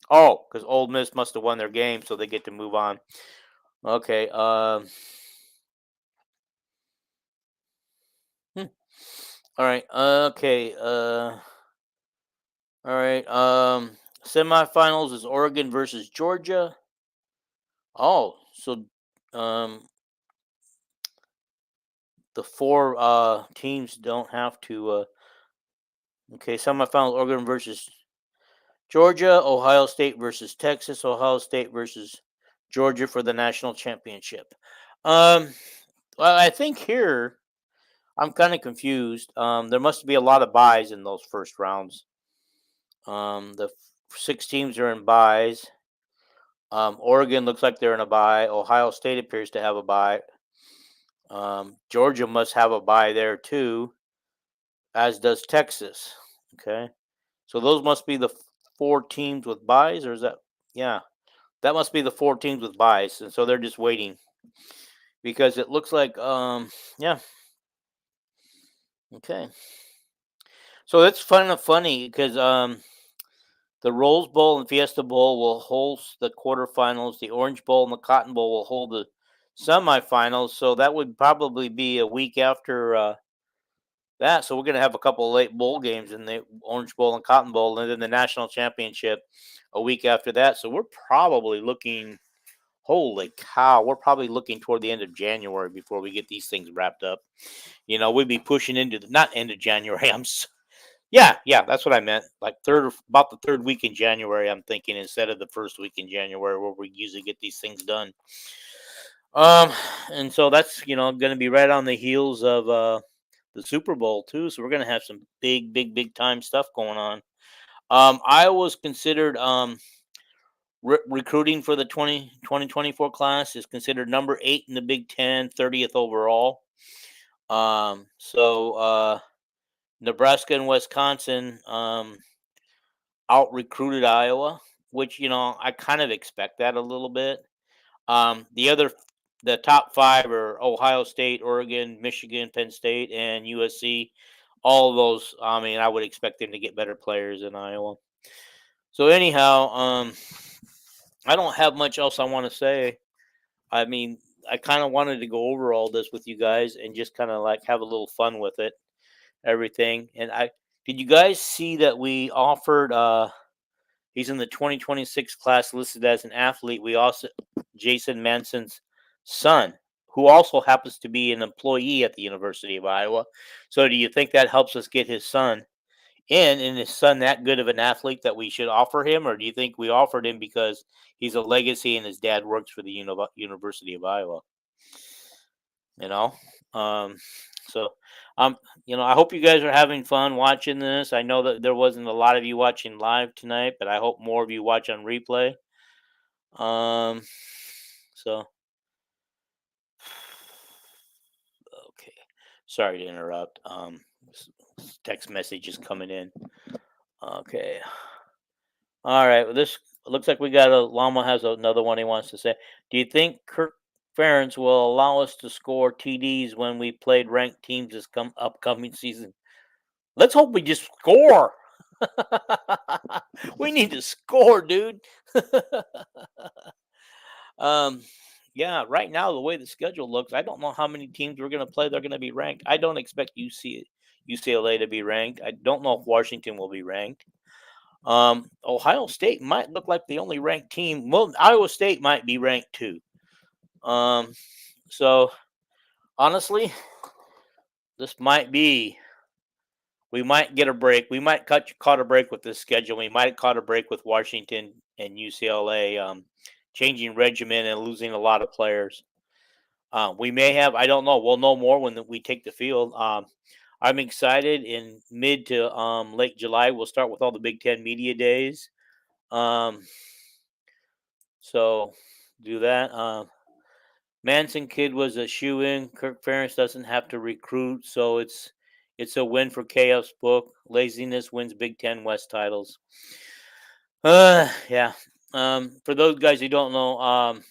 Oh, because Ole Miss must have won their game, so they get to move on. Okay. Hmm, all right. Okay. All right. Semifinals is Oregon versus Georgia. Oh, so um, the four teams don't have to. Okay, semifinals Oregon versus Georgia, Ohio State versus Texas, Ohio State versus Georgia for the national championship. Um, well, I think here I'm kind of confused. There must be a lot of buys in those first rounds. The six teams are in buys. Oregon looks like they're in a bye. Ohio State appears to have a bye. Georgia must have a bye there too, as does Texas. Okay, so those must be the four teams with buys, or is that? Yeah, that must be the four teams with buys, and so they're just waiting because it looks like yeah, okay. So that's funny because the Rose Bowl and Fiesta Bowl will host the quarterfinals. The Orange Bowl and the Cotton Bowl will hold the semifinals. So that would probably be a week after that. So we're going to have a couple of late bowl games in the Orange Bowl and Cotton Bowl, and then the national championship a week after that. So we're probably looking. Holy cow! We're probably looking toward the end of January before we get these things wrapped up. We'd be pushing into the not end of January. Yeah, yeah, that's what I meant. Like about the third week in January, I'm thinking instead of the first week in January where we usually get these things done. Um, and so that's going to be right on the heels of the Super Bowl too. So we're going to have some big time stuff going on. I was considered recruiting for the 2024 class is considered number 8 in the Big Ten, 30th overall. So Nebraska and Wisconsin out recruited Iowa, which I kind of expect that a little bit. The top five are Ohio State, Oregon, Michigan, Penn State, and USC. All of those, I mean, I would expect them to get better players in Iowa. So anyhow, I don't have much else I want to say. I mean, I kind of wanted to go over all this with you guys and just kind of like have a little fun with it, everything. And I did you guys see that we offered he's in the 2026 class listed as an athlete. We also Jason Manson's son, who also happens to be an employee at the University of Iowa. So do you think that helps us get his son in? And his son that good of an athlete that we should offer him, or do you think we offered him because he's a legacy and his dad works for the University of Iowa? You know, um, so um, I hope you guys are having fun watching this. I know that there wasn't a lot of you watching live tonight, but I hope more of you watch on replay. Um, so okay, sorry to interrupt. Text message is coming in. Okay, all right. Well, this looks like we got a llama has another one he wants to say. Do you think Kirk Ferentz will allow us to score TDs when we played ranked teams this upcoming season? Let's hope we just score. We need to score, dude. um, yeah, right now the way the schedule looks, I don't know how many teams we're going to play. They're going to be ranked. I don't expect UCLA to be ranked. I don't know if Washington will be ranked. Ohio State might look like the only ranked team. Well, Iowa State might be ranked too. So honestly, this might be. We might get a break. We might caught a break with this schedule. We might have caught a break with Washington and UCLA changing regimen and losing a lot of players. We may have. I don't know. We'll know more when we take the field. I'm excited. In mid to late July, we'll start with all the Big Ten media days. So do that. Manson kid was a shoe in. Kirk Ferentz doesn't have to recruit, so it's a win for Chaos Book. Laziness wins Big Ten West titles. Yeah. For those guys who don't know,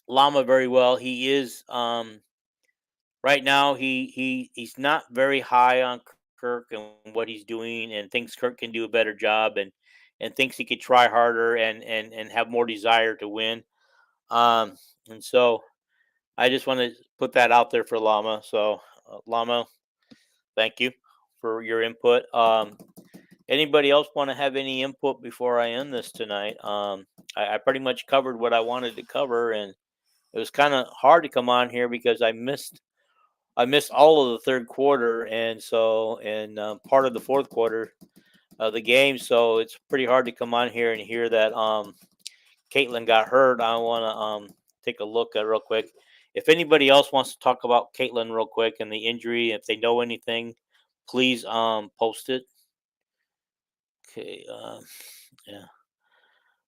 Lama very well. He is right now. He's not very high on Kirk and what he's doing, and thinks Kirk can do a better job, and thinks he could try harder and have more desire to win. Um, and so I just want to put that out there for Llama. So, Llama, thank you for your input. Anybody else want to have any input before I end this tonight? I pretty much covered what I wanted to cover, and it was kind of hard to come on here because I missed all of the third quarter, and part of the fourth quarter of the game. So it's pretty hard to come on here and hear that Caitlin got hurt. I want to take a look at real quick. If anybody else wants to talk about Caitlin real quick and the injury, if they know anything, please post it. Okay. Yeah.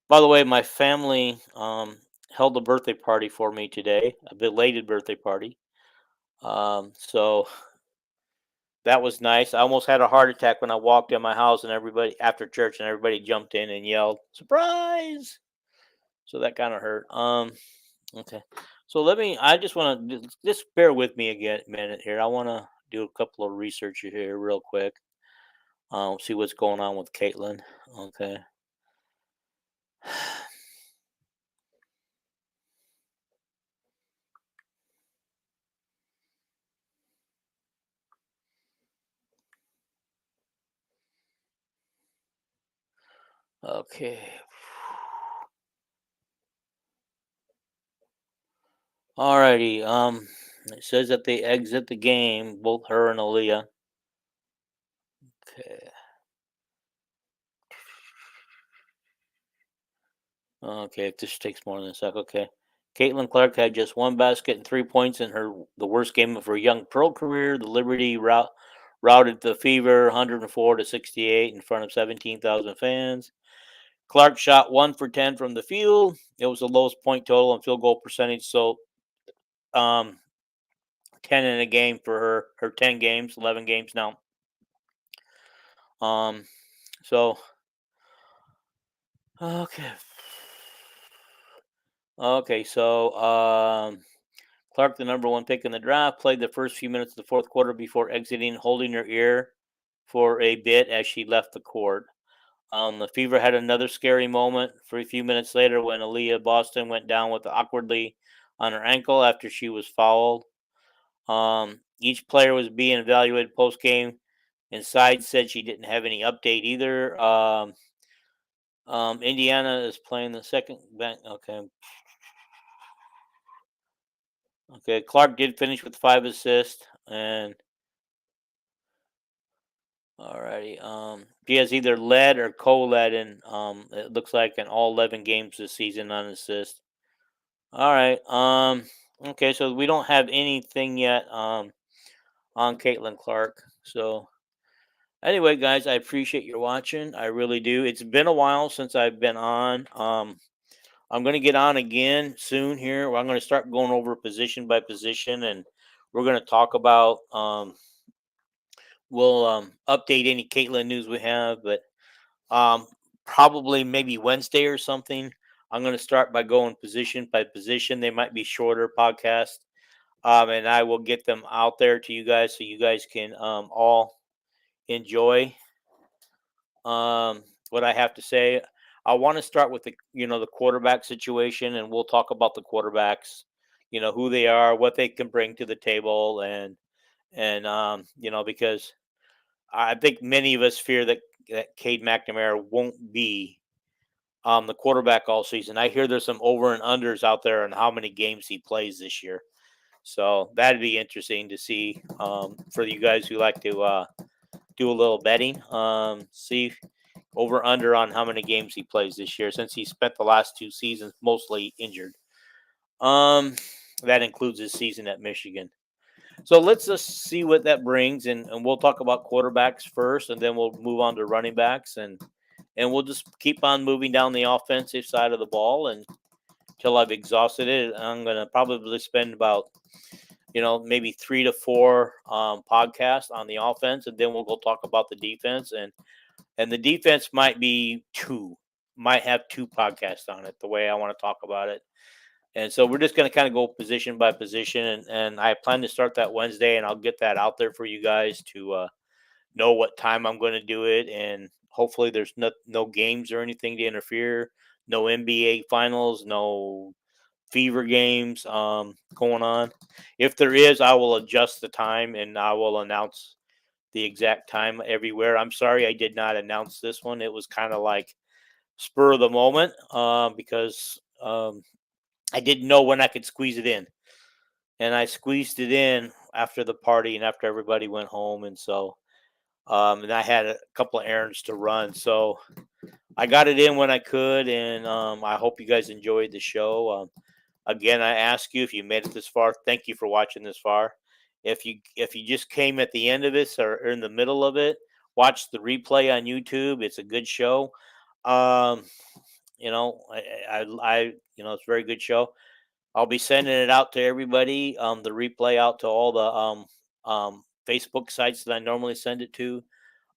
By the way, my family held a birthday party for me today, a belated birthday party. So that was nice. I almost had a heart attack when I walked in my house and everybody after church and everybody jumped in and yelled surprise. So that kind of hurt. Okay. So I just want to just bear with me again a minute here. I want to do a couple of research here real quick. See what's going on with Caitlin. Okay. Okay. Alrighty. It says that they exit the game, both her and Aaliyah. Okay. Okay, if this takes more than a sec. Okay. Caitlin Clark had just one basket and 3 points in the worst game of her young pro career. The Liberty routed the Fever 104-68 in front of 17,000 fans. Clark shot 1 for 10 from the field. It was the lowest point total and field goal percentage. So, 10 in a game for her 10 games, 11 games now. Um, so okay, okay. So, Clark, the number one pick in the draft, played the first few minutes of the fourth quarter before exiting, holding her ear for a bit as she left the court. The Fever had another scary moment for a few minutes later when Aaliyah Boston went down with awkwardly on her ankle after she was fouled. Each player was being evaluated post game, and Side said she didn't have any update either. Indiana is playing the second bank. Okay, okay. Clark did finish with 5 assists, and alrighty. She has either led or co-led in. It looks like in all 11 games this season on assist. All right. Okay, so we don't have anything yet. On Caitlin Clark. So anyway, guys, I appreciate your watching. I really do. It's been a while since I've been on. I'm going to get on again soon here. I'm going to start going over position by position, and we're going to talk about. We'll update any Caitlin news we have, but um, probably maybe Wednesday or something. I'm going to start by going position by position. They might be shorter podcasts, and I will get them out there to you guys so you guys can all enjoy what I have to say. I want to start with the quarterback situation, and we'll talk about the quarterbacks, who they are, what they can bring to the table, and because I think many of us fear that Cade McNamara won't be the quarterback all season. I hear there's some over and unders out there on how many games he plays this year, so that'd be interesting to see for you guys who like to do a little betting. See over under on how many games he plays this year since he spent the last 2 seasons mostly injured. Um, that includes his season at Michigan. So let's just see what that brings, and we'll talk about quarterbacks first, and then we'll move on to running backs, and we'll just keep on moving down the offensive side of the ball and until I've exhausted it. I'm gonna probably spend about maybe 3 to 4 podcasts on the offense, and then we'll go talk about the defense and the defense might have 2 podcasts on it, the way I want to talk about it. And so we're just going to kind of go position by position. And I plan to start that Wednesday, and I'll get that out there for you guys to know what time I'm going to do it. And hopefully there's no games or anything to interfere, no NBA finals, no fever games going on. If there is, I will adjust the time and I will announce the exact time everywhere. I'm sorry I did not announce this one. It was kind of like spur of the moment because I didn't know when I could squeeze it in. And I squeezed it in after the party and after everybody went home. And so, and I had a couple of errands to run. So I got it in when I could. And I hope you guys enjoyed the show. Again, I ask you, if you made it this far, thank you for watching this far. If you just came at the end of it or in the middle of it, watch the replay on YouTube. It's a good show. Um, it's a very good show. I'll be sending it out to everybody. The replay out to all the Facebook sites that I normally send it to.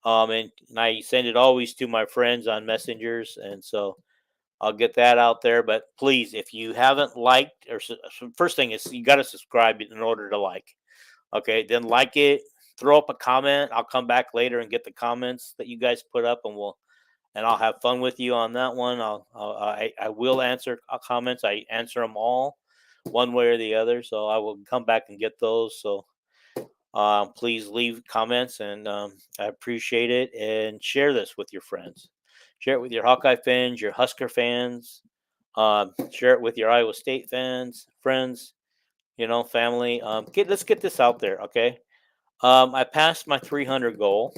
And I send it always to my friends on messengers, and so I'll get that out there. But please, if you haven't liked, first thing is you got to subscribe in order to like. Okay, then like it, throw up a comment. I'll come back later and get the comments that you guys put up, and I'll have fun with you on that one. I will answer comments. I answer them all, one way or the other. So I will come back and get those. So please leave comments, and I appreciate it. And share this with your friends. Share it with your Hawkeye fans, your Husker fans. Share it with your Iowa State fans, friends, family. Let's get this out there, okay? I passed my 300 goal.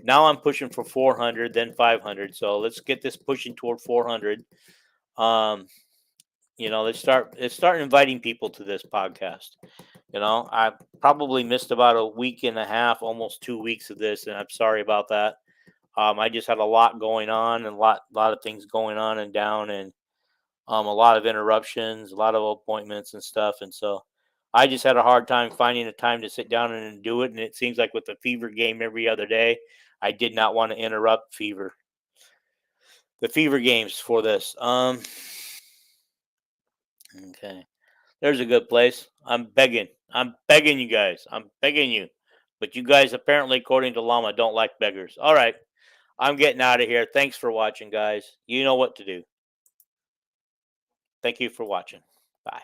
Now I'm pushing for 400, then 500. So let's get this pushing toward 400. Let's start inviting people to this podcast. I probably missed about a week and a half, almost 2 weeks of this, and I'm sorry about that. I just had a lot going on and a lot of things going on and down, and a lot of interruptions, a lot of appointments and stuff, and so I just had a hard time finding a time to sit down and do it. And it seems like with the Fever game every other day, I did not want to interrupt the Fever games for this. Okay. There's a good place. I'm begging. I'm begging you guys. I'm begging you. But you guys, apparently, according to Llama, don't like beggars. All right. I'm getting out of here. Thanks for watching, guys. You know what to do. Thank you for watching. Bye.